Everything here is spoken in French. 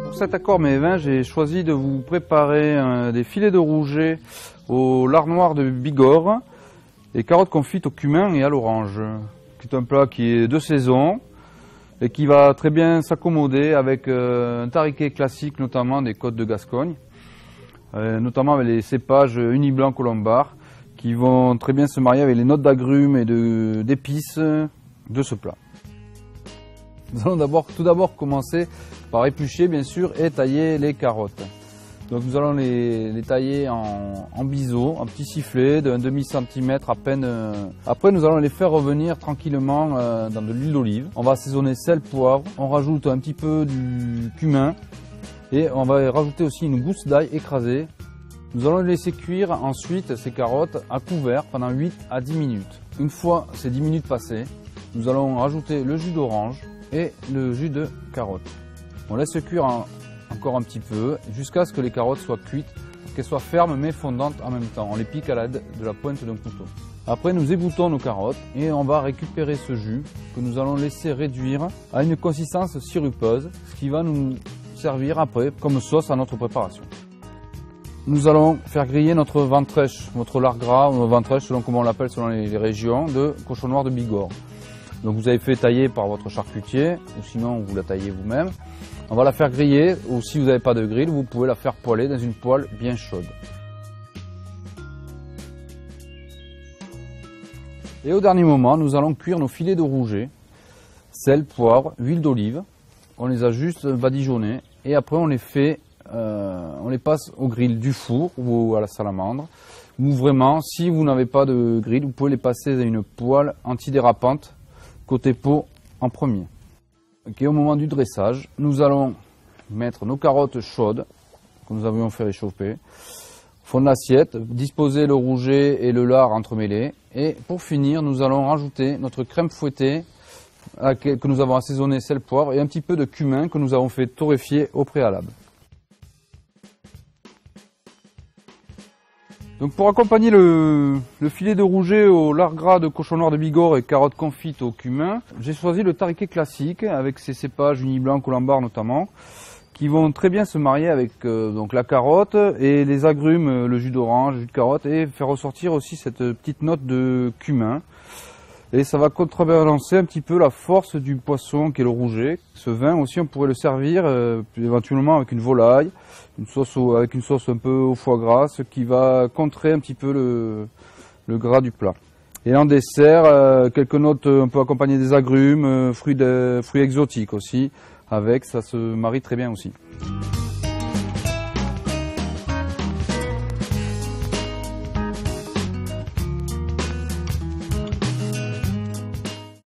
Pour cet accord mets 20, j'ai choisi de vous préparer des filets de rouget au lard noir de Bigorre et carottes confites au cumin et à l'orange. C'est un plat qui est de saison et qui va très bien s'accommoder avec un tariquet classique, notamment des côtes de Gascogne, notamment avec les cépages Uni Blanc Colombard, qui vont très bien se marier avec les notes d'agrumes et d'épices de ce plat. Nous allons tout d'abord commencer par éplucher bien sûr et tailler les carottes. Donc nous allons les tailler en biseau, en petits sifflets d'un demi-centimètre à peine. Après nous allons les faire revenir tranquillement dans de l'huile d'olive. On va assaisonner sel, poivre, on rajoute un petit peu du cumin et on va rajouter aussi une gousse d'ail écrasée. Nous allons laisser cuire ensuite ces carottes à couvert pendant 8 à 10 minutes. Une fois ces 10 minutes passées, nous allons rajouter le jus d'orange et le jus de carotte. On laisse cuire encore un petit peu jusqu'à ce que les carottes soient cuites, qu'elles soient fermes mais fondantes en même temps. On les pique à l'aide de la pointe d'un couteau. Après nous égouttons nos carottes et on va récupérer ce jus que nous allons laisser réduire à une consistance sirupeuse, ce qui va nous servir après comme sauce à notre préparation. Nous allons faire griller notre ventrèche, notre lard gras, ou ventrèche selon comment on l'appelle selon les régions, de cochon noir de Bigorre. Donc vous avez fait tailler par votre charcutier, ou sinon vous la taillez vous-même. On va la faire griller, ou si vous n'avez pas de grill, vous pouvez la faire poêler dans une poêle bien chaude. Et au dernier moment, nous allons cuire nos filets de rouget, sel, poivre, huile d'olive. On les a juste badigeonnés et après on les passe au grill du four ou à la salamandre. Ou vraiment, si vous n'avez pas de grill, vous pouvez les passer à une poêle antidérapante côté peau en premier. Okay, au moment du dressage, nous allons mettre nos carottes chaudes que nous avions fait réchauffer, au fond de l'assiette, disposer le rouget et le lard entremêlés. Et pour finir, nous allons rajouter notre crème fouettée que nous avons assaisonné sel, poivre et un petit peu de cumin que nous avons fait torréfier au préalable. Donc pour accompagner le filet de rouget au lard gras de cochon noir de Bigorre et carottes confites au cumin, j'ai choisi le tariquet classique avec ses cépages Uni Blanc Colombard notamment, qui vont très bien se marier avec donc la carotte et les agrumes, le jus d'orange, le jus de carotte, et faire ressortir aussi cette petite note de cumin. Et ça va contrebalancer un petit peu la force du poisson qui est le rouget. Ce vin aussi on pourrait le servir éventuellement avec une volaille, avec une sauce un peu au foie gras, ce qui va contrer un petit peu le gras du plat. Et en dessert, quelques notes, on peut accompagner des agrumes, fruits exotiques aussi, avec, ça se marie très bien aussi.